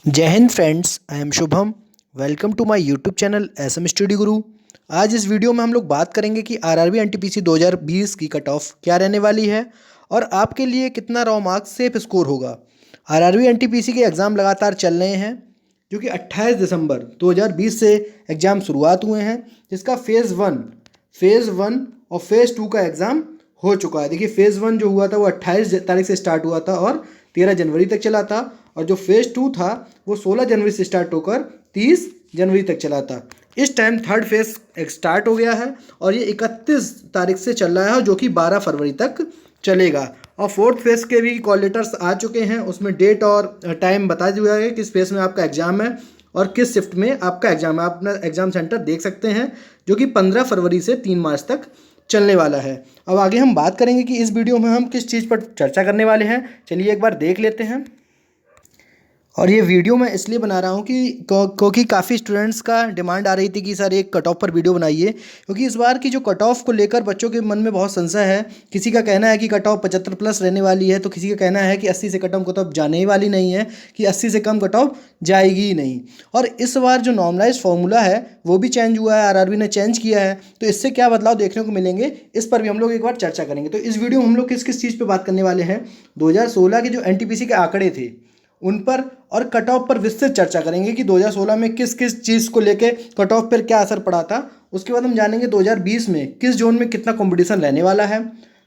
जय हिंद friends, I am Shubham. Welcome to my YouTube channel SM study guru. आज इस वीडियो में हम लोग बात करेंगे कि आरआरबी एनटीपीसी 2020 की कट ऑफ क्या रहने वाली है और आपके लिए कितना रॉ मार्क्स सेफ स्कोर होगा। आरआरबी एनटीपीसी के एग्ज़ाम लगातार चल रहे हैं, जो कि 28 दिसंबर 2020 से एग्ज़ाम शुरुआत हुए हैं, जिसका फेज़ वन और फेज़ 2 का एग्ज़ाम हो चुका है। देखिए, फेज़ 1 जो हुआ था वो 28 तारीख से स्टार्ट हुआ था और 13 जनवरी तक चला था, और जो फेज़ 2 था वो 16 जनवरी से स्टार्ट होकर 30 जनवरी तक चला था। इस टाइम थर्ड फेज़ स्टार्ट हो गया है और ये 31 तारीख से चल रहा है, जो कि 12 फरवरी तक चलेगा। और फोर्थ फेज़ के भी कॉल लेटर्स आ चुके हैं, उसमें डेट और टाइम बता दिया है किस फेज़ में आपका एग्ज़ाम है और किस शिफ्ट में आपका एग्ज़ाम है। आप अपना एग्ज़ाम सेंटर देख सकते हैं, जो कि 15 फरवरी से 3 मार्च तक चलने वाला है। अब आगे हम बात करेंगे कि इस वीडियो में हम किस चीज़ पर चर्चा करने वाले हैं। चलिए एक बार देख लेते हैं। और ये वीडियो मैं इसलिए बना रहा हूँ कि क्योंकि काफ़ी स्टूडेंट्स का डिमांड आ रही थी कि सर एक कट ऑफ पर वीडियो बनाइए, क्योंकि इस बार की जो कट ऑफ को लेकर बच्चों के मन में बहुत संशय है। किसी का कहना है कि कट ऑफ 75 प्लस रहने वाली है, तो किसी का कहना है कि 80 से कट ऑफ कट ऑफ जाने ही वाली नहीं है, कि 80 से कम कट ऑफ जाएगी ही नहीं। और इस बार जो नॉर्मलाइज फार्मूला है वो भी चेंज हुआ है, आरआरबी ने चेंज किया है, तो इससे क्या बदलाव देखने को मिलेंगे इस पर भी हम लोग एक बार चर्चा करेंगे। तो इस वीडियो में हम लोग किस किस चीज़ पर बात करने वाले हैं, 2016 के जो एनटीपीसी के आंकड़े थे उन पर और कट ऑफ पर विस्तृत चर्चा करेंगे कि 2016 में किस किस चीज़ को लेके कट ऑफ पर क्या असर पड़ा था। उसके बाद हम जानेंगे 2020 में किस जोन में कितना कंपटीशन रहने वाला है,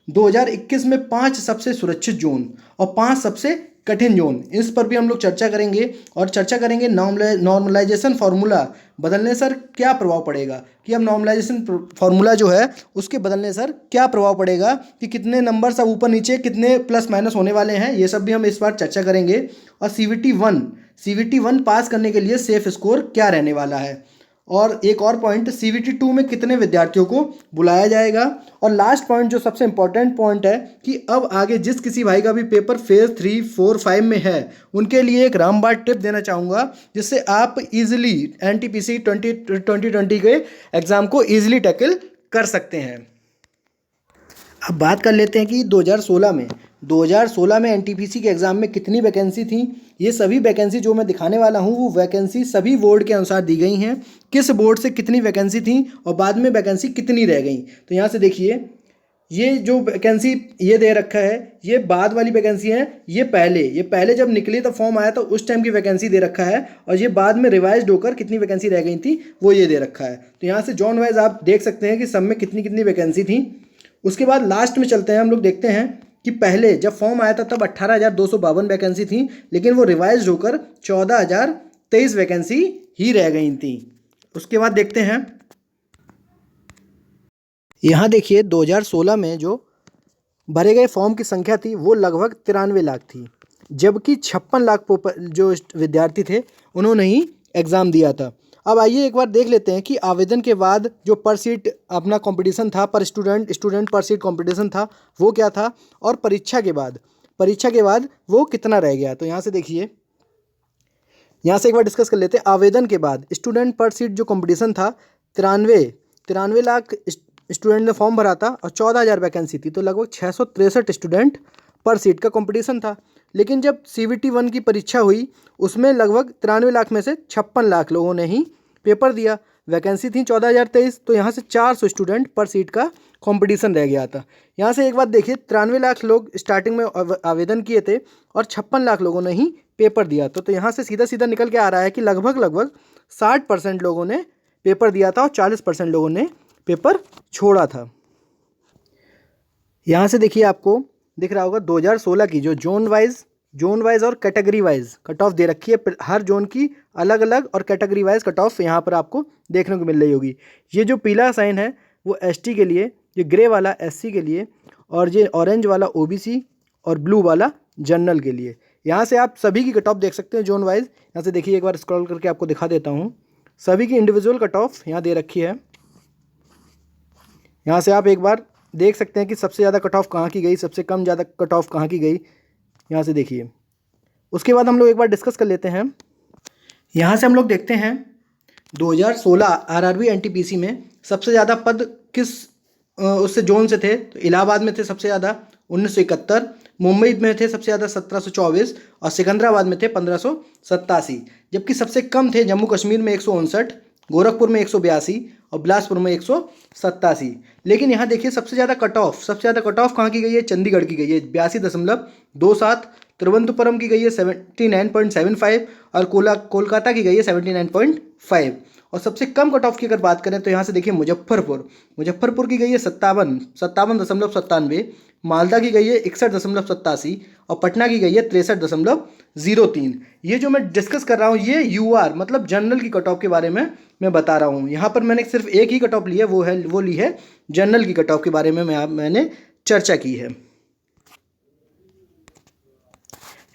2021 में 5 सबसे सुरक्षित जोन और 5 सबसे कठिन जोन, इस पर भी हम लोग चर्चा करेंगे। और चर्चा करेंगे नॉर्मलाइजेशन फार्मूला बदलने सर क्या प्रभाव पड़ेगा, कि अब नॉर्मलाइजेशन फार्मूला जो है उसके बदलने सर क्या प्रभाव पड़ेगा, कि कितने नंबर सब ऊपर नीचे कितने प्लस माइनस होने वाले हैं, ये सब भी हम इस बार चर्चा करेंगे। और CVT 1 पास करने के लिए सेफ स्कोर क्या रहने वाला है, और एक और पॉइंट CVT 2 में कितने विद्यार्थियों को बुलाया जाएगा। और लास्ट पॉइंट जो सबसे इंपॉर्टेंट पॉइंट है कि अब आगे जिस किसी भाई का भी पेपर फेज़ 3, 4, 5 में है, उनके लिए एक रामबाण टिप देना चाहूँगा, जिससे आप इजीली NTPC 2020 के एग्ज़ाम को इजीली टैकल कर सकते हैं। अब बात कर लेते हैं कि 2016 में एनटीपीसी के एग्ज़ाम में कितनी वैकेंसी थी। ये सभी वैकेंसी जो मैं दिखाने वाला हूँ वो वैकेंसी सभी बोर्ड के अनुसार दी गई हैं, किस बोर्ड से कितनी वैकेंसी थी और बाद में वैकेंसी कितनी रह गई। तो यहाँ से देखिए, ये जो वैकेंसी ये दे रखा है ये बाद वाली वैकेंसी है, ये पहले जब निकली तो फॉर्म आया तो उस टाइम की वैकेंसी दे रखा है, और ये बाद में रिवाइज्ड होकर कितनी वैकेंसी रह गई थी वो ये दे रखा है। तो यहाँ से जॉन वाइज आप देख सकते हैं कि सब में कितनी कितनी वैकेंसी थी। उसके बाद लास्ट में चलते हैं, हम लोग देखते हैं कि पहले जब फॉर्म आया था तब 18,252 वैकेंसी थी, लेकिन वो रिवाइज होकर 14,023 वैकेंसी ही रह गई थी। उसके बाद देखते हैं, यहाँ देखिए 2016 में जो भरे गए फॉर्म की संख्या थी वो लगभग 93 लाख थी, जबकि 56 लाख जो विद्यार्थी थे उन्होंने ही एग्ज़ाम दिया था। अब आइए एक बार देख लेते हैं कि आवेदन के बाद जो पर सीट अपना कंपटीशन था, पर स्टूडेंट पर सीट कंपटीशन था वो क्या था, और परीक्षा के बाद वो कितना रह गया। तो यहाँ से देखिए, यहाँ से एक बार डिस्कस कर लेते हैं। आवेदन के बाद स्टूडेंट पर सीट जो कंपटीशन था, 93 लाख स्टूडेंट ने फॉर्म भरा था और 14,000 वैकेंसी थी, तो लगभग 663 स्टूडेंट पर सीट का कंपटीशन था। लेकिन जब CVT 1 की परीक्षा हुई उसमें लगभग 93 लाख में से 56 लाख लोगों ने ही पेपर दिया, वैकेंसी थी 14,023, तो यहाँ से 400 स्टूडेंट पर सीट का कंपटीशन रह गया था। यहाँ से एक बात देखिए, 93 लाख लोग स्टार्टिंग में आवेदन किए थे और 56 लाख लोगों ने ही पेपर दिया था। तो यहाँ से सीधा सीधा निकल के आ रहा है कि लगभग 60% लोगों ने पेपर दिया था और 40% लोगों ने पेपर छोड़ा था। यहाँ से देखिए, आपको दिख रहा होगा 2016 की जो जोन वाइज और कैटेगरी वाइज कट ऑफ दे रखी है, हर जोन की अलग अलग और कैटेगरी वाइज कट ऑफ यहाँ पर आपको देखने को मिल रही होगी। ये जो पीला साइन है वो ST के लिए, ये ग्रे वाला SC के लिए, और ये ऑरेंज वाला OBC और ब्लू वाला जनरल के लिए। यहाँ से आप सभी की कट ऑफ देख सकते हैं जोन वाइज। यहाँ से देखिए, एक बार स्क्रॉल करके आपको दिखा देता हूँ, सभी की इंडिविजुअल कट ऑफ यहाँ दे रखी है। यहाँ से आप एक बार देख सकते हैं कि सबसे ज़्यादा कट ऑफ कहाँ की गई, सबसे कम ज़्यादा कट ऑफ कहाँ की गई, यहाँ से देखिए। उसके बाद हम लोग एक बार डिस्कस कर लेते हैं। यहाँ से हम लोग देखते हैं 2016 आरआरबी एनटीपीसी में सबसे ज़्यादा पद किस उससे जोन से थे, तो इलाहाबाद में थे सबसे ज़्यादा 1971, मुंबई में थे सबसे ज़्यादा 1724 और सिकंदराबाद में थे 1587, जबकि सबसे कम थे जम्मू कश्मीर में 159, गोरखपुर में 182 और बिलासपुर में 187। लेकिन यहाँ देखिए सबसे ज़्यादा कट ऑफ कहाँ की गई है? चंडीगढ़ की गई है 82.27, तिरुवनंतपुरम की गई है 79.75 और कोलकाता की गई है 79.5। और सबसे कम कट ऑफ की अगर बात करें तो यहाँ से देखिए मुजफ्फरपुर की गई है 57.97, मालदा की गई है 61.87 और पटना की गई है 63.03। ये जो मैं डिस्कस कर रहा हूँ ये यूआर मतलब जनरल की कट ऑफ के बारे में मैं बता रहा हूँ। यहाँ पर मैंने सिर्फ एक ही कट ऑफ ली है, वो ली है जनरल की कट ऑफ के बारे में मैंने चर्चा की है।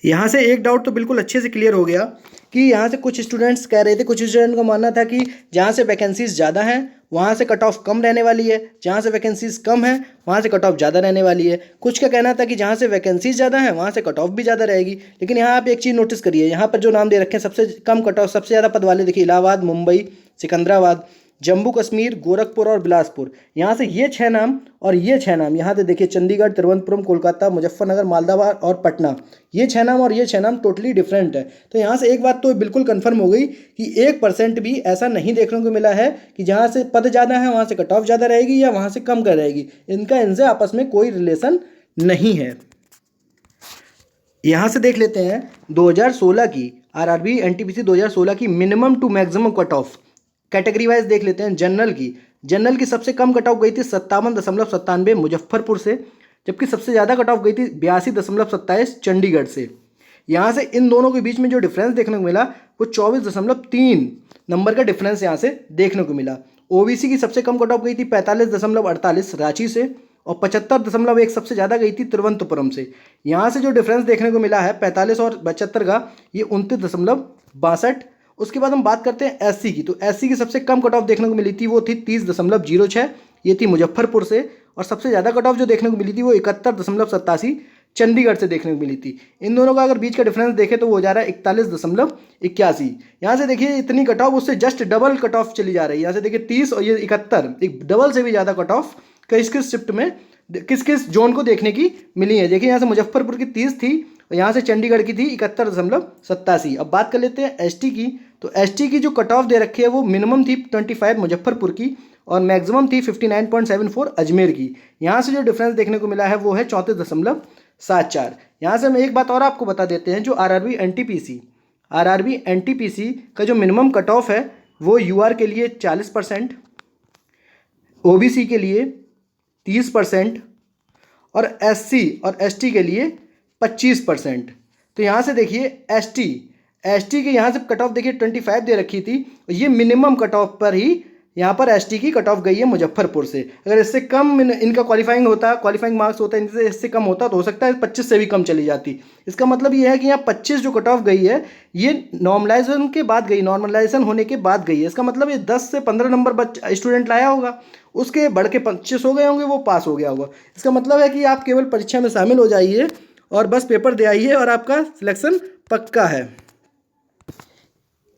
यहाँ से एक डाउट तो बिल्कुल अच्छे से क्लियर हो गया कि यहाँ से कुछ स्टूडेंट्स कह रहे थे, कुछ स्टूडेंट का मानना था कि जहाँ से वैकेंसीज ज़्यादा हैं वहाँ से कट ऑफ कम रहने वाली है, जहाँ से वैकेंसीज कम है वहाँ से कट ऑफ ज़्यादा रहने वाली है। कुछ का कहना था कि जहाँ से वैकेंसीज ज़्यादा है वहाँ से कट ऑफ भी ज़्यादा रहेगी। लेकिन यहाँ आप एक चीज़ नोटिस करिए, यहाँ पर जो नाम दे रखे हैं सबसे कम कट ऑफ सबसे ज़्यादा पद वाले देखिए इलाहाबाद, मुंबई, सिकंदराबाद, जम्मू कश्मीर, गोरखपुर और बिलासपुर। यहाँ से ये 6 नाम और ये 6 नाम, यहाँ से देखिए चंडीगढ़, तिरुवनंतपुरम, कोलकाता, मुजफ्फरनगर, मालदा और पटना, ये 6 नाम और ये 6 नाम टोटली डिफरेंट है। तो यहाँ से एक बात तो बिल्कुल कंफर्म हो गई कि 1% भी ऐसा नहीं देखने को मिला है कि जहाँ से पद ज़्यादा है वहाँ से कट ऑफ ज़्यादा रहेगी या वहाँ से कम कर रहेगी। इनसे आपस में कोई रिलेशन नहीं है। यहाँ से देख लेते हैं 2016 की आरआरबी एनटीपीसी 2016 की minimum to maximum cut off category wise देख लेते हैं। जनरल की सबसे कम कट ऑफ गई थी 57.97 मुजफ्फरपुर से, जबकि सबसे ज़्यादा कट ऑफ गई थी 82.27 चंडीगढ़ से। यहाँ से इन दोनों के बीच में जो डिफरेंस देखने को मिला वो 24.3 नंबर का डिफरेंस यहाँ से देखने को मिला। ओबीसी की सबसे कम कट ऑफ गई थी 45.48 रांची से और 75.1 सबसे ज़्यादा गई थी तिरुवनंतपुरम से। यहाँ से जो डिफरेंस देखने को मिला है 45 और 75 का, ये 29.62। उसके बाद हम बात करते हैं एससी की, तो एससी की सबसे कम कट ऑफ देखने को मिली थी वो थी 30.06, ये थी मुजफ्फरपुर से। और सबसे ज़्यादा कट ऑफ जो देखने को मिली थी वो 71.87 चंडीगढ़ से देखने को मिली थी। इन दोनों का अगर बीच का डिफरेंस देखें तो वो हो जा रहा है 41.81। यहाँ से देखिए इतनी कट ऑफ उससे जस्ट डबल कट ऑफ चली जा रही है। यहाँ से देखिए 30 और ये 71, एक डबल से भी ज़्यादा कट ऑफ किस शिफ्ट में किस जोन को देखने की मिली है। देखिए यहाँ से मुजफ्फरपुर की 30 थी और यहाँ से चंडीगढ़ की थी 71.87। अब बात कर लेते हैं एसटी की, तो एसटी की जो कट ऑफ दे रखी है वो मिनिमम थी 25 मुजफ्फरपुर की और मैक्सिमम थी 59.74 अजमेर की। यहाँ से जो डिफरेंस देखने को मिला है वो है 34.74। यहाँ से हम एक बात और आपको बता देते हैं, जो आरआरबी एनटीपीसी का जो मिनिमम कट ऑफ है वो यूआर के लिए 40%, ओबीसी के लिए 30% और एससी और एसटी के लिए 25%। तो यहाँ से देखिए एसटी के यहाँ से कट ऑफ देखिए 25 दे रखी थी, ये मिनिमम कट ऑफ पर ही यहाँ पर एसटी की कट ऑफ गई है मुजफ्फरपुर से। अगर इससे कम इनका क्वालिफाइंग मार्क्स होता है, इससे कम होता तो हो सकता है 25 से भी कम चली जाती। इसका मतलब ये है कि यहाँ 25 जो कट ऑफ गई है ये नॉर्मलाइजेशन होने के बाद गई है। इसका मतलब ये 10 से 15 नंबर स्टूडेंट लाया होगा, उसके बढ़ के 25 हो गए होंगे, वो पास हो गया होगा। इसका मतलब है कि आप केवल परीक्षा में शामिल हो जाइए और बस पेपर दे आइए और आपका सिलेक्शन पक्का है।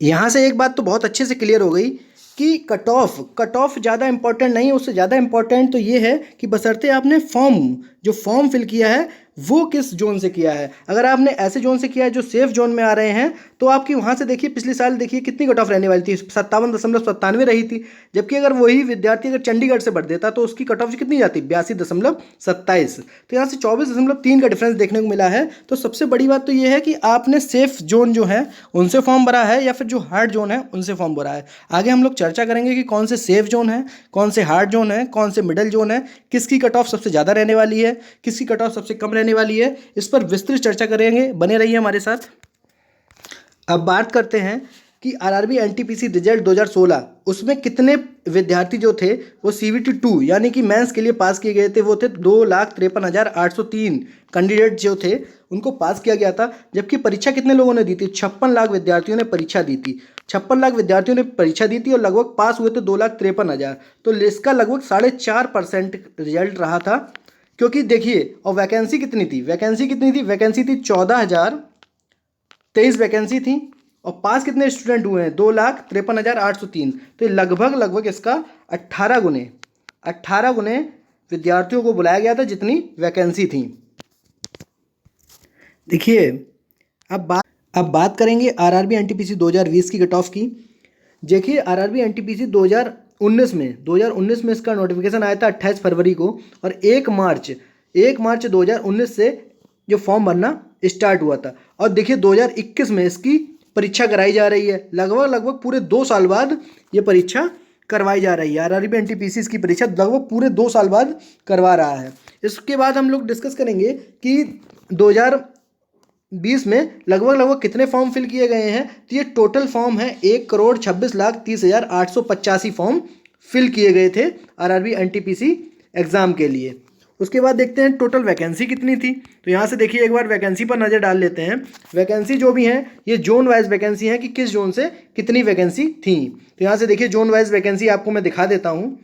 यहाँ से एक बात तो बहुत अच्छे से क्लियर हो गई कि कट ऑफ ज़्यादा इंपॉर्टेंट नहीं है, उससे ज़्यादा इंपॉर्टेंट तो ये है कि बशर्ते आपने फॉर्म फिल किया है वो किस जोन से किया है। अगर आपने ऐसे जोन से किया है जो सेफ जोन में आ रहे हैं तो आपकी वहाँ से देखिए पिछले साल देखिए कितनी कट ऑफ रहने वाली थी, 57.97 रही थी। जबकि अगर वही विद्यार्थी अगर चंडीगढ़ से बढ़ देता तो उसकी कट ऑफ कितनी जाती, 82.27। तो यहाँ से 24.3 का डिफरेंस देखने को मिला है। तो सबसे बड़ी बात तो ये है कि आपने सेफ जोन जो है उनसे फॉर्म भरा है या फिर जो हार्ड जोन है उनसे फॉर्म भरा है। आगे हम लोग चर्चा करेंगे कि कौन से सेफ जोन है, कौन से हार्ड जोन है, कौन से मिडल जोन है, किसकी कट ऑफ सबसे ज़्यादा रहने वाली है, किसकी कट ऑफ सबसे कम रहने वाली है। इस पर विस्तृत चर्चा करेंगे, बने रहिए हमारे साथ। अब बात करते हैं कि आरआरबी एनटीपीसी रिजल्ट 2016 उसमें कितने विद्यार्थी जो थे वो CVT 2 यानी कि मेंस के लिए पास किए गए थे, वो थे 2,53,803 कैंडिडेट जो थे उनको पास किया गया था। जबकि परीक्षा कितने लोगों ने दी थी, 56 लाख विद्यार्थियों ने परीक्षा दी थी। 56 लाख विद्यार्थियों ने परीक्षा दी थी और लगभग पास हुए थे 2,53,000। तो इसका लगभग 4.5% रिजल्ट रहा था। क्योंकि देखिए और वैकेंसी कितनी थी, वैकेंसी थी 14,023 वैकेंसी थी और पास कितने स्टूडेंट हुए हैं, 2,53,803। तो लगभग इसका 18 गुने विद्यार्थियों को बुलाया गया था जितनी वैकेंसी थी। देखिए, अब बात करेंगे आरआरबी एनटीपीसी 2020 की कट ऑफ की। देखिए, आरआरबी एनटीपीसी 2019 में इसका नोटिफिकेशन आया था 28 फरवरी को, और 1 मार्च 2019 से जो फॉर्म भरना स्टार्ट हुआ था। और देखिए 2021 में इसकी परीक्षा कराई जा रही है। लगभग पूरे 2 साल बाद ये परीक्षा करवाई जा रही है। आरआरबी एनटीपीसी इसकी परीक्षा लगभग पूरे 2 साल बाद करवा रहा है। इसके बाद हम लोग डिस्कस करेंगे कि 2020 में लगभग कितने फॉर्म फिल किए गए हैं। तो ये टोटल फॉर्म है 1,26,30,885 फॉर्म फिल किए गए थे आरआरबी एनटीपीसी एग्ज़ाम के लिए। उसके बाद देखते हैं टोटल वैकेंसी कितनी थी। तो यहाँ से देखिए, एक बार वैकेंसी पर नज़र डाल लेते हैं। वैकेंसी जो भी हैं ये जोन वाइज वैकेंसी हैं कि किस जोन से कितनी वैकेंसी थी। तो यहाँ से देखिए जोन वाइज वैकेंसी आपको मैं दिखा देता हूँ।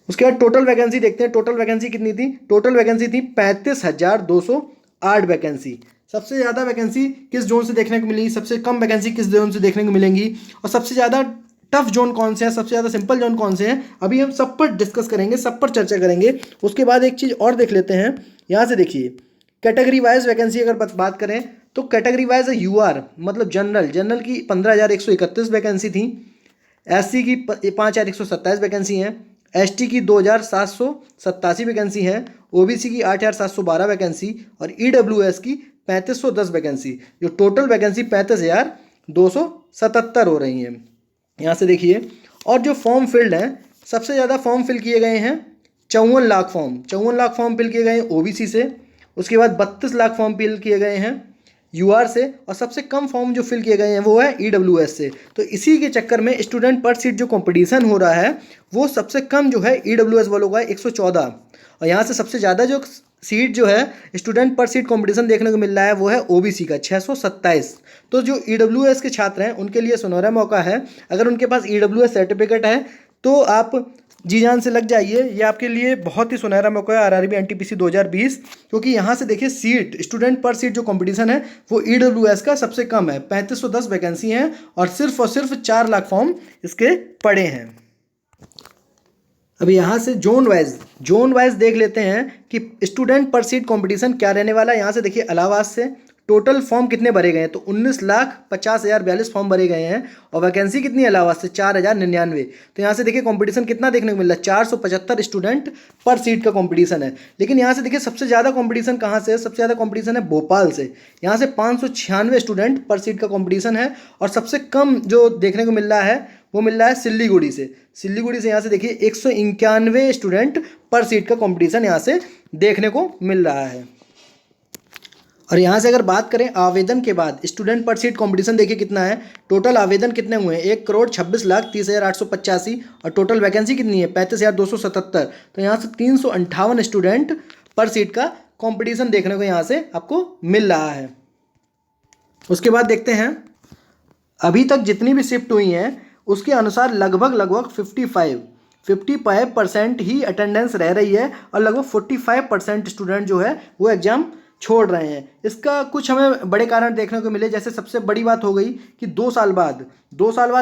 उसके बाद टोटल वैकेंसी देखते हैं। टोटल वैकेंसी कितनी थी? टोटल वैकेंसी थी 35,208 वैकेंसी। सबसे ज़्यादा वैकेंसी किस जोन से देखने को मिलेगी, सबसे कम वैकेंसी किस जोन से देखने को मिलेंगी, और सबसे ज़्यादा टफ जोन कौन से हैं, सबसे ज़्यादा सिंपल जोन कौन से हैं, अभी हम सब पर डिस्कस करेंगे, सब पर चर्चा करेंगे। उसके बाद एक चीज़ और देख लेते हैं। यहाँ से देखिए कैटेगरी वाइज वैकेंसी अगर बात करें तो कैटेगरी वाइज यूआर मतलब जनरल की 15,131 वैकेंसी थी। एससी की 5,127 वैकेंसी हैं। एसटी की 2,787 वैकेंसी हैं। ओबीसी की 8,712 वैकेंसी और ईडब्ल्यूएस की 3,510 वैकेंसी। जो टोटल वैकेंसी 35,277 हो रही हैं। यहाँ से देखिए, और जो फॉर्म फिल्ड हैं, सबसे ज़्यादा फॉर्म फिल किए गए हैं 54 lakh form. 54 lakh form fill किए गए हैं ओबीसी से। उसके बाद 32 लाख फॉर्म फिल किए गए हैं यूआर से, और सबसे कम फॉर्म जो फिल किए गए हैं वो है ईडब्ल्यूएस से। तो इसी के चक्कर में स्टूडेंट पर सीट जो कंपटीशन हो रहा है वो सबसे कम जो है ईडब्ल्यूएस वालों का है 114, और यहाँ से सबसे ज़्यादा जो सीट जो है स्टूडेंट पर सीट कंपटीशन देखने को मिल रहा है वो है ओबीसी का 627। तो जो ईडब्ल्यूएस के छात्र हैं उनके लिए सुनहरा मौका है। अगर उनके पास ईडब्ल्यूएस सर्टिफिकेट है तो आप जी जान से लग जाइए, ये आपके लिए बहुत ही सुनहरा मौका है आरआरबी एनटीपीसी 2020। क्योंकि यहाँ से देखिए सीट स्टूडेंट पर सीट जो कंपटीशन है वो ईडब्ल्यूएस का सबसे कम है, 3510 वैकेंसी हैं और सिर्फ 4 लाख फॉर्म इसके पड़े हैं। अब यहाँ से जोन वाइज देख लेते हैं कि स्टूडेंट पर सीट कंपटीशन क्या रहने वाला है। यहाँ से देखिए इलाहाबाद से टोटल फॉर्म कितने भरे गए हैं, तो 19,50,042 फॉर्म भरे गए हैं, और वैकेंसी कितनी है इलाहाबाद से 4,099। तो यहाँ से देखिए कंपटीशन कितना देखने को मिल रहा है, 475 स्टूडेंट पर सीट का कंपटीशन है। लेकिन यहाँ से देखिए सबसे ज़्यादा कंपटीशन कहाँ से है, सबसे ज़्यादा कंपटीशन है भोपाल से। यहाँ से 596 स्टूडेंट पर सीट का कंपटीशन है, और सबसे कम जो देखने को मिल रहा है वो मिल रहा है सिल्लीगुड़ी से। यहाँ से देखिए 191 स्टूडेंट पर सीट का कंपटीशन यहाँ से देखने को मिल रहा है। और यहाँ से अगर बात करें आवेदन के बाद स्टूडेंट पर सीट कंपटीशन देखिए कितना है। टोटल आवेदन कितने हुए हैं, 1,26,30,885, और टोटल वैकेंसी कितनी है 35,277। तो यहाँ से 358 स्टूडेंट पर सीट का कंपटीशन देखने को यहाँ से आपको मिल रहा है। उसके बाद देखते हैं अभी तक जितनी भी शिफ्ट हुई हैं उसके अनुसार लगभग 55% ही अटेंडेंस रह रही है, और लगभग 45% स्टूडेंट जो है वो एग्ज़ाम छोड़ रहे हैं। इसका कुछ हमें बड़े कारण देखने को मिले। जैसे सबसे बड़ी बात हो गई कि 2 साल बाद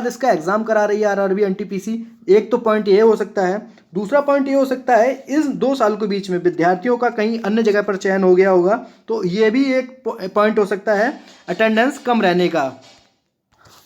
इसका एग्ज़ाम करा रही है आरआरबी एनटीपीसी। एक तो पॉइंट ये हो सकता है। दूसरा पॉइंट ये हो सकता है इस 2 साल के बीच में विद्यार्थियों का कहीं अन्य जगह पर चयन हो गया होगा, तो ये भी एक पॉइंट हो सकता है अटेंडेंस कम रहने का।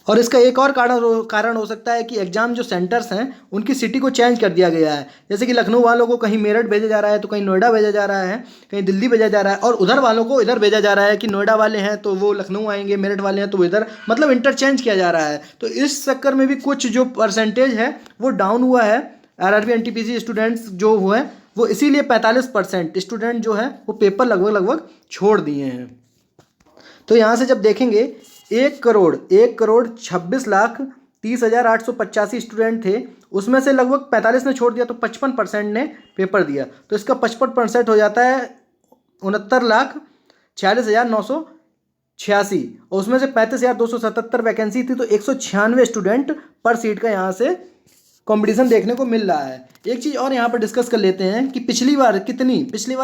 और इसका एक और कारण हो सकता है कि एग्ज़ाम जो सेंटर्स हैं उनकी सिटी को चेंज कर दिया गया है। जैसे कि लखनऊ वालों को कहीं मेरठ भेजा जा रहा है, तो कहीं नोएडा भेजा जा रहा है, कहीं दिल्ली भेजा जा रहा है, और उधर वालों को इधर भेजा जा रहा है कि नोएडा वाले हैं तो वो लखनऊ आएंगे, मेरठ वाले हैं तो वो इधर, मतलब इंटरचेंज किया जा रहा है। तो इस चक्कर में भी कुछ जो परसेंटेज है वो डाउन हुआ है। आरआरबी एनटीपीसी स्टूडेंट्स जो हुए वो इसीलिए 45% स्टूडेंट जो है वो पेपर लगभग छोड़ दिए हैं। तो यहाँ से जब देखेंगे 1,26,30,885 स्टूडेंट थे, उसमें से लगभग 45 ने छोड़ दिया, तो 55% ने पेपर दिया। तो इसका 55% हो जाता है 69,46,986, और उसमें से 35,277 वैकेंसी थी, तो 196 स्टूडेंट पर सीट का यहाँ से कंपटीशन देखने को मिल रहा है। एक चीज़ और यहाँ पर डिस्कस कर लेते हैं कि पिछली बार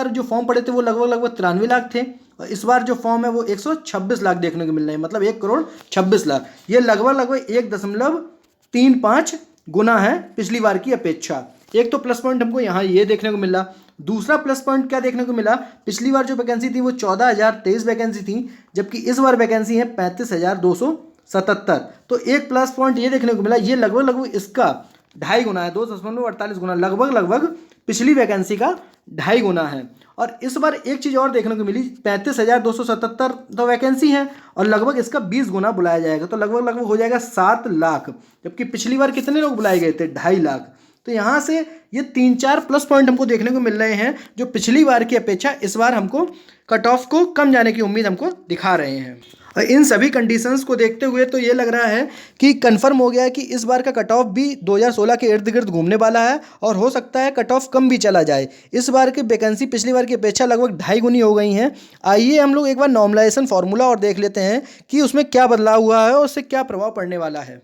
जो फॉर्म पड़े थे वो लगभग 93 लाख थे, और इस बार जो फॉर्म है वो 126 लाख देखने को मिल रहे हैं, मतलब 1,26,00,000। ये लगभग 1.35 गुना है पिछली बार की अपेक्षा। एक तो प्लस पॉइंट हमको यहाँ ये देखने को मिला। दूसरा प्लस पॉइंट क्या देखने को मिला, पिछली बार जो वैकेंसी थी वो 14,023 वैकेंसी थी, जबकि इस बार वैकेंसी है 35,277। तो एक प्लस पॉइंट ये देखने को मिला, ये लगभग इसका 2.5 गुना है, 2.48 गुना, लगभग पिछली वैकेंसी का 2.5 गुना है। और इस बार एक चीज़ और देखने को मिली, 35,277 तो वैकेंसी है और लगभग इसका 20 गुना बुलाया जाएगा, तो लगभग हो जाएगा 7 लाख, जबकि पिछली बार कितने लोग बुलाए गए थे, 2.5 लाख। तो यहाँ से ये 3-4 प्लस पॉइंट हमको देखने को मिल रहे हैं, जो पिछली बार की अपेक्षा इस बार हमको कट ऑफ को कम जाने की उम्मीद हमको दिखा रहे हैं। और इन सभी कंडीशंस को देखते हुए तो ये लग रहा है कि कंफर्म हो गया है कि इस बार का कट ऑफ भी 2016 के इर्द गिर्द घूमने वाला है और हो सकता है कट ऑफ कम भी चला जाए। इस बार की वैकेंसी पिछली बार की अपेक्षा लगभग 2.5 गुनी हो गई हैं। आइए हम लोग एक बार नॉर्मलाइजेशन फार्मूला और देख लेते हैं कि उसमें क्या बदलाव हुआ है और उससे क्या प्रभाव पड़ने वाला है।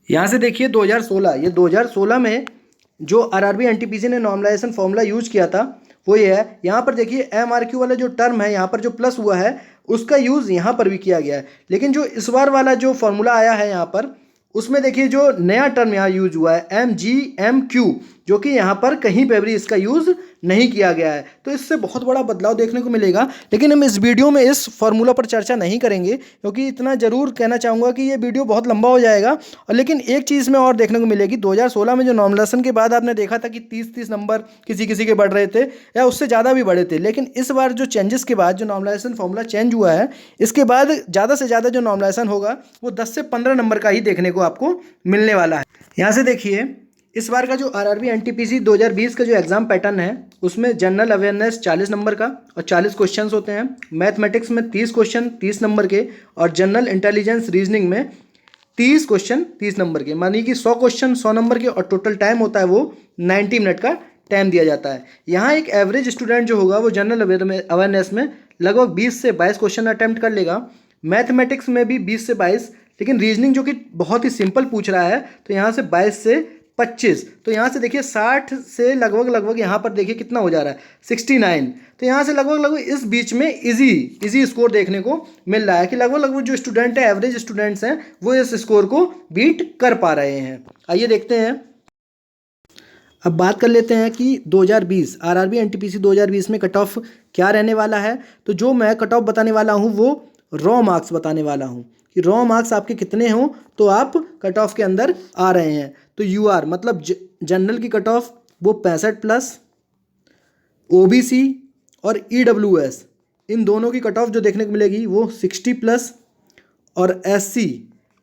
यहाँ से देखिए 2016 में जो आरआरबी एनटीपीसी ने नॉर्मलाइजेशन फार्मूला यूज किया था वो ये है। यहाँ पर देखिए एमआरक्यू वाला जो टर्म है, यहाँ पर जो प्लस हुआ है उसका यूज़ यहाँ पर भी किया गया है, लेकिन जो इस बार वाला जो फार्मूला आया है यहाँ पर, उसमें देखिए जो नया टर्म यहाँ यूज हुआ है MGMQ, जो कि यहाँ पर कहीं पर भी इसका यूज़ नहीं किया गया है। तो इससे बहुत बड़ा बदलाव देखने को मिलेगा, लेकिन हम इस वीडियो में इस फार्मूला पर चर्चा नहीं करेंगे, क्योंकि इतना ज़रूर कहना चाहूँगा कि ये वीडियो बहुत लंबा हो जाएगा। और लेकिन एक चीज़ में और देखने को मिलेगी, 2016 में जो नॉर्मलाइजेशन के बाद आपने देखा था कि 30-30 नंबर किसी किसी के बढ़ रहे थे या उससे ज़्यादा भी बढ़े थे, लेकिन इस बार जो चेंजेस के बाद जो नॉर्मलाइजेशन फार्मूला चेंज हुआ है, इसके बाद ज़्यादा से ज़्यादा जो नॉर्मलाइजेशन होगा वो 10 से 15 नंबर का ही देखने को आपको मिलने वाला है। यहाँ से देखिए इस बार का जो आरआरबी एनटीपीसी 2020 का जो एग्ज़ाम पैटर्न है, उसमें जनरल अवेयरनेस 40 नंबर का और 40 क्वेश्चंस होते हैं, मैथमेटिक्स में 30 क्वेश्चन 30 नंबर के, और जनरल इंटेलिजेंस रीजनिंग में 30 क्वेश्चन 30 नंबर के, मानिए कि 100 क्वेश्चन 100 नंबर के, और टोटल टाइम होता है वो 90 मिनट का टाइम दिया जाता है। यहाँ एक एवरेज स्टूडेंट जो होगा वो जनरल अवेयरनेस में लगभग 20 से 22 क्वेश्चन अटैम्प्ट कर लेगा, मैथमेटिक्स में भी 20 से 22, लेकिन रीजनिंग जो कि बहुत ही सिंपल पूछ रहा है तो यहाँ से 22 से 25, तो यहाँ से देखिए 60 से लगभग यहाँ पर देखिए कितना हो जा रहा है 69, तो यहाँ से लगभग इस बीच में इजी स्कोर देखने को मिल रहा है कि लगभग जो स्टूडेंट है, एवरेज स्टूडेंट्स हैं, वो इस स्कोर को बीट कर पा रहे हैं। आइए देखते हैं, अब बात कर लेते हैं कि 2020 आरआरबी एनटीपीसी 2020 में कट ऑफ क्या रहने वाला है। तो जो मैं कट ऑफ बताने वाला हूँ वो रॉ मार्क्स बताने वाला हूँ कि रॉ मार्क्स आपके कितने हों तो आप कट ऑफ के अंदर आ रहे हैं। तो यूआर मतलब जनरल की कट ऑफ वो 65+, ओबीसी और ईडब्ल्यूएस इन दोनों की कट ऑफ जो देखने को मिलेगी वो 60+, और एससी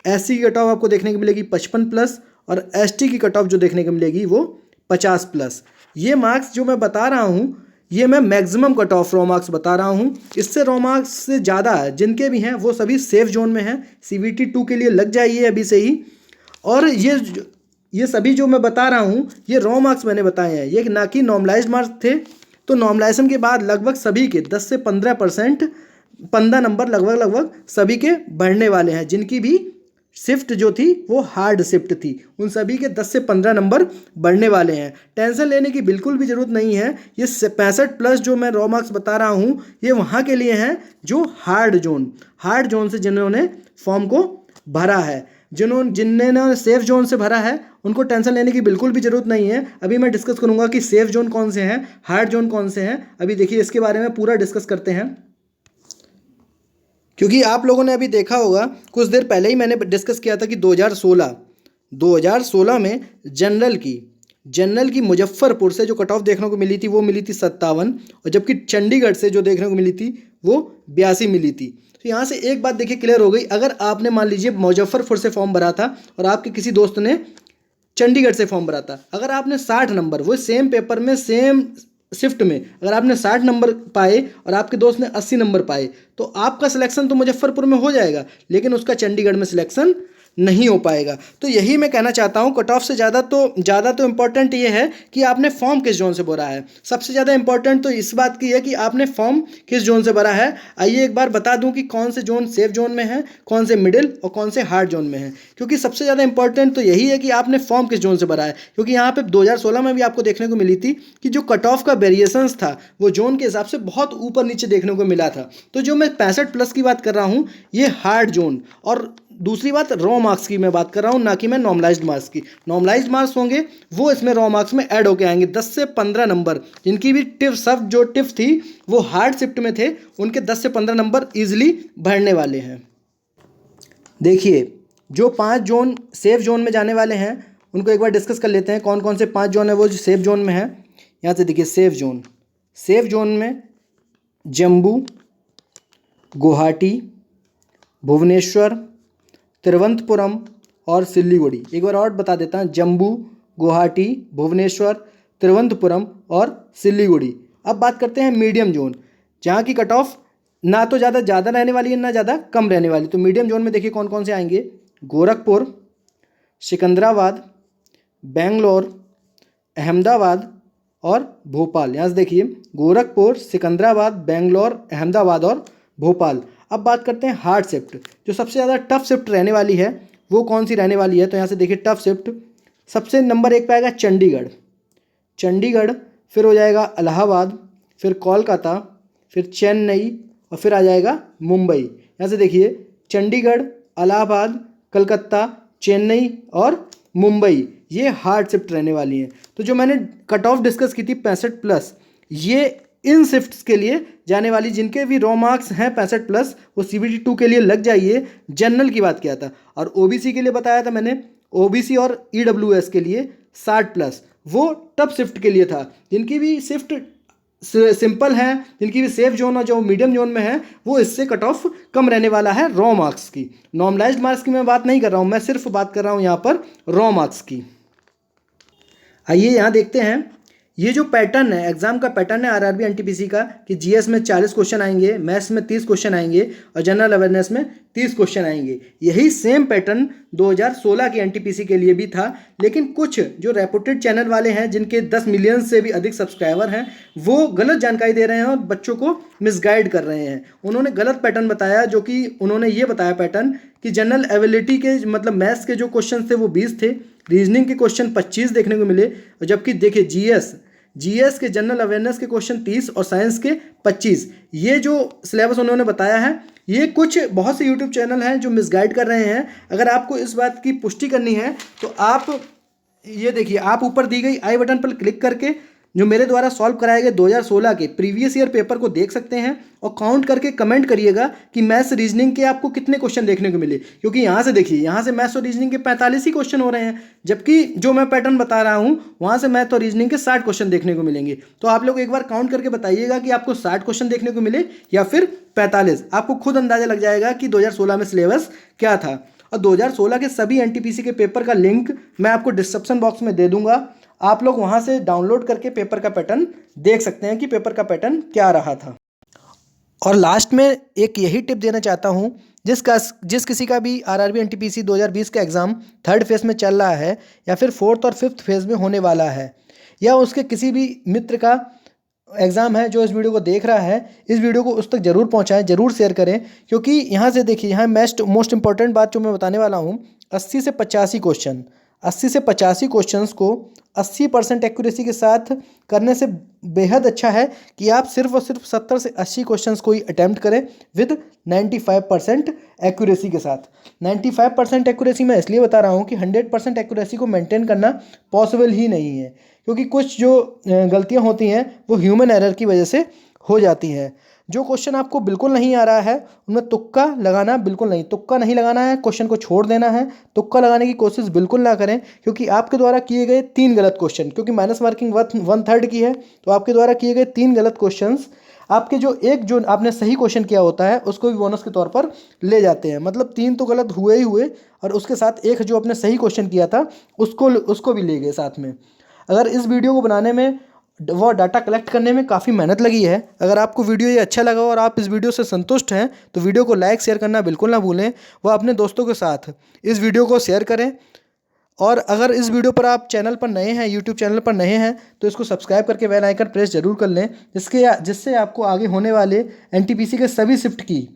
की कट ऑफ आपको देखने को मिलेगी 55+, और एसटी की कट ऑफ जो देखने को मिलेगी वो 50+। ये मार्क्स जो मैं बता रहा हूँ ये मैं maximum cut of raw marks बता रहा हूँ। इससे रॉ मार्क्स से ज़्यादा जिनके भी हैं वो सभी सेफ जोन में हैं, CVT 2 के लिए लग जाइए अभी से ही। और ये सभी जो मैं बता रहा हूँ ये रॉ मार्क्स मैंने बताए हैं, ये ना कि नॉर्मलाइज्ड मार्क्स थे। तो नॉर्मलाइजेशन के बाद लगभग सभी के 10 से 15% 15 नंबर लगभग सभी के बढ़ने वाले हैं। जिनकी भी शिफ्ट जो थी वो हार्ड शिफ्ट थी, उन सभी के 10 से 15 नंबर बढ़ने वाले हैं। टेंशन लेने की बिल्कुल भी ज़रूरत नहीं है। ये 65+ जो मैं रॉ मार्क्स बता रहा हूँ ये वहाँ के लिए हैं जो हार्ड जोन से जिन्होंने फॉर्म को भरा है, जिन्होंने सेफ जोन से भरा है उनको टेंशन लेने की बिल्कुल भी ज़रूरत नहीं है। अभी मैं डिस्कस करूँगा कि सेफ जोन कौन से हैं, हार्ड जोन कौन से हैं। अभी देखिए इसके बारे में पूरा डिस्कस करते हैं, क्योंकि आप लोगों ने अभी देखा होगा कुछ देर पहले ही मैंने डिस्कस किया था कि 2016 में जनरल की मुजफ्फरपुर से जो कट ऑफ देखने को मिली थी वो मिली थी 57, और जबकि चंडीगढ़ से जो देखने को मिली थी वो 82 मिली थी। तो यहाँ से एक बात देखिए क्लियर हो गई, अगर आपने मान लीजिए मुजफ्फरपुर से फॉर्म भरा था और आपके किसी दोस्त ने चंडीगढ़ से फॉर्म भरा था, अगर आपने 60 नंबर वो सेम पेपर में सेम शिफ्ट में अगर आपने 60 नंबर पाए और आपके दोस्त ने 80 नंबर पाए तो आपका सिलेक्शन तो मुजफ्फरपुर में हो जाएगा, लेकिन उसका चंडीगढ़ में सिलेक्शन नहीं हो पाएगा। तो यही मैं कहना चाहता हूँ, कट ऑफ से ज़्यादा तो इम्पॉर्टेंट ये है कि आपने फॉर्म किस जोन से भरा है। सबसे ज़्यादा इम्पॉर्टेंट तो इस बात की है कि आपने फॉर्म किस जोन से भरा है। आइए एक बार बता दूं कि कौन से जोन सेफ जोन में है, कौन से मिडिल और कौन से हार्ड जोन में है, क्योंकि सबसे ज़्यादा इंपॉर्टेंट तो यही है कि आपने फॉर्म किस जोन से भरा है। क्योंकि यहाँ पर 2016 में भी आपको देखने को मिली थी कि जो कट ऑफ का वेरिएशंस था वो जोन के हिसाब से बहुत ऊपर नीचे देखने को मिला था। तो जो मैं 65+ की बात कर रहा हूँ ये हार्ड जोन, और दूसरी बात रॉ मार्क्स की मैं बात कर रहा हूँ, ना कि मैं नॉर्मलाइज्ड मार्क्स की। नॉर्मलाइज्ड मार्क्स होंगे वो इसमें रॉ मार्क्स में ऐड होके आएंगे। 10 से 15 नंबर जिनकी भी टिप सब जो टिप्स थी वो हार्ड शिफ्ट में थे, उनके 10 से 15 नंबर ईजिली बढ़ने वाले हैं। देखिए जो 5 जोन सेफ जोन में जाने वाले हैं उनको एक बार डिस्कस कर लेते हैं। कौन कौन से 5 जोन है वो जो सेफ जोन में है। यहाँ से देखिए सेफ जोन में जम्मू, गुवाहाटी, भुवनेश्वर, तिरुवनंतपुरम और सिलीगुड़ी। एक बार और बता देता हूँ, जम्मू, गुवाहाटी, भुवनेश्वर, तिरुवनंतपुरम और सिलीगुड़ी। अब बात करते हैं मीडियम जोन, जहाँ की कट ऑफ ना तो ज़्यादा रहने वाली है ना ज़्यादा कम रहने वाली। तो मीडियम जोन में देखिए कौन कौन से आएंगे। गोरखपुर, सिकंदराबाद, बेंगलोर, अहमदाबाद और भोपाल। यहाँ से देखिए गोरखपुर, सिकंदराबाद, बेंगलोर, अहमदाबाद और भोपाल। अब बात करते हैं हार्ड शिफ्ट, जो सबसे ज़्यादा टफ शिफ्ट रहने वाली है वो कौन सी रहने वाली है। तो यहाँ से देखिए टफ शिफ्ट सबसे नंबर 1 पे आएगा चंडीगढ़, फिर हो जाएगा इलाहाबाद, फिर कोलकाता, फिर चेन्नई और फिर आ जाएगा मुंबई। यहाँ से देखिए चंडीगढ़, इलाहाबाद, कलकत्ता, चेन्नई और मुंबई, ये हार्ड शिफ्ट रहने वाली हैं। तो जो मैंने कट ऑफ डिस्कस की थी 65+, ये इन शिफ्ट्स के लिए जाने वाली, जिनके भी रॉ मार्क्स हैं 65+, वो CBT 2 के लिए लग जाइए। जनरल की बात किया था और OBC के लिए बताया था मैंने, OBC और EWS के लिए 60+, वो टफ शिफ्ट के लिए था। जिनकी भी शिफ्ट सिंपल है, जिनकी भी सेफ जोन और जो मीडियम जोन में है, वो इससे कट ऑफ कम रहने वाला है रॉ मार्क्स की। नॉर्मलाइज्ड मार्क्स की मैं बात नहीं कर रहा हूँ, मैं सिर्फ बात कर रहा हूँ यहाँ पर रॉ मार्क्स की। आइए यहाँ देखते हैं ये जो पैटर्न है, एग्जाम का पैटर्न है RRB NTPC का, कि GS में 40 क्वेश्चन आएंगे, मैथ्स में 30 क्वेश्चन आएंगे और जनरल अवेयरनेस में 30 क्वेश्चन आएंगे। यही सेम पैटर्न 2016 की NTPC के लिए भी था, लेकिन कुछ जो रेपुटेड चैनल वाले हैं जिनके 10 मिलियन से भी अधिक सब्सक्राइबर हैं, वो गलत जानकारी दे रहे हैं और बच्चों को मिसगाइड कर रहे हैं। उन्होंने गलत पैटर्न बताया, जो कि उन्होंने ये बताया पैटर्न कि जनरल एबिलिटी के मतलब मैथ्स के जो क्वेश्चन थे वो 20 थे, रीजनिंग के क्वेश्चन 25 देखने को मिले, और जबकि देखिए GS के जनरल अवेयरनेस के क्वेश्चन 30 और साइंस के 25। ये जो सिलेबस उन्होंने बताया है, ये कुछ बहुत से यूट्यूब चैनल हैं जो मिसगाइड कर रहे हैं। अगर आपको इस बात की पुष्टि करनी है तो आप ये देखिए, आप ऊपर दी गई आई बटन पर क्लिक करके जो मेरे द्वारा सॉल्व कराए गए 2016 के प्रीवियस ईयर पेपर को देख सकते हैं और काउंट करके कमेंट करिएगा कि मैथ्स रीजनिंग के आपको कितने क्वेश्चन देखने को मिले। क्योंकि यहाँ से देखिए, यहाँ से मैथ्स और रीजनिंग के 45 ही क्वेश्चन हो रहे हैं, जबकि जो मैं पैटर्न बता रहा हूँ वहाँ से मैथ और रीजनिंग के 60 क्वेश्चन देखने को मिलेंगे। तो आप लोग एक बार काउंट करके बताइएगा कि आपको 60 क्वेश्चन देखने को मिले या फिर 45। आपको खुद अंदाजा लग जाएगा कि 2016 में सिलेबस क्या था। और 2016 के सभी NTPC के पेपर का लिंक मैं आपको डिस्क्रिप्शन बॉक्स में दे दूंगा, आप लोग वहां से डाउनलोड करके पेपर का पैटर्न देख सकते हैं कि पेपर का पैटर्न क्या रहा था। और लास्ट में एक यही टिप देना चाहता हूं, जिस किसी का भी RRB NTPC 2020 का एग्ज़ाम 3rd फेज़ में चल रहा है या फिर 4th और 5th फेज़ में होने वाला है, या उसके किसी भी मित्र का एग्ज़ाम है जो इस वीडियो को देख रहा है, इस वीडियो को उस तक ज़रूर पहुंचाएं, ज़रूर शेयर करें। क्योंकि यहाँ से देखिए, यहाँ मोस्ट इंपॉर्टेंट बात जो मैं बताने वाला हूँ, 80 से 85 क्वेश्चंस को 80% एक्यूरेसी के साथ करने से बेहद अच्छा है कि आप सिर्फ और सिर्फ 70 से 80 क्वेश्चंस को ही अटैम्प्ट करें विद 95% एक्यूरेसी के साथ। 95% एक्यूरेसी मैं इसलिए बता रहा हूँ कि 100% एक्यूरेसी को मेंटेन करना पॉसिबल ही नहीं है, क्योंकि कुछ जो गलतियाँ होती हैं वो ह्यूमन एरर की वजह से हो जाती हैं। जो क्वेश्चन आपको बिल्कुल नहीं आ रहा है उनमें तुक्का लगाना बिल्कुल नहीं, तुक्का नहीं लगाना है, क्वेश्चन को छोड़ देना है। तुक्का लगाने की कोशिश बिल्कुल ना करें, क्योंकि आपके द्वारा किए गए 3 गलत क्वेश्चन, क्योंकि माइनस मार्किंग 1/3 की है, तो आपके द्वारा किए गए 3 गलत क्वेश्चंस आपके जो आपने सही क्वेश्चन किया होता है उसको भी बोनस के तौर पर ले जाते हैं। मतलब 3 तो गलत हुए ही हुए और उसके साथ एक जो आपने सही क्वेश्चन किया था उसको भी ले गए साथ में। अगर इस वीडियो को बनाने में वो डाटा कलेक्ट करने में काफ़ी मेहनत लगी है। अगर आपको वीडियो ये अच्छा लगा और आप इस वीडियो से संतुष्ट हैं तो वीडियो को लाइक शेयर करना बिल्कुल ना भूलें, वह अपने दोस्तों के साथ इस वीडियो को शेयर करें। और अगर इस वीडियो पर आप चैनल पर नए हैं, यूट्यूब चैनल पर नए हैं, तो इसको सब्सक्राइब करके बेल आइकन प्रेस जरूर कर लें, जिससे आपको आगे होने वाले NTPC के सभी शिफ्ट की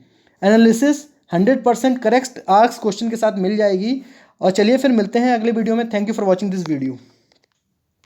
एनालिसिस 100% करेक्ट आर्क्स क्वेश्चन के साथ मिल जाएगी। और चलिए फिर मिलते हैं अगले वीडियो में। Thank you for watching this video.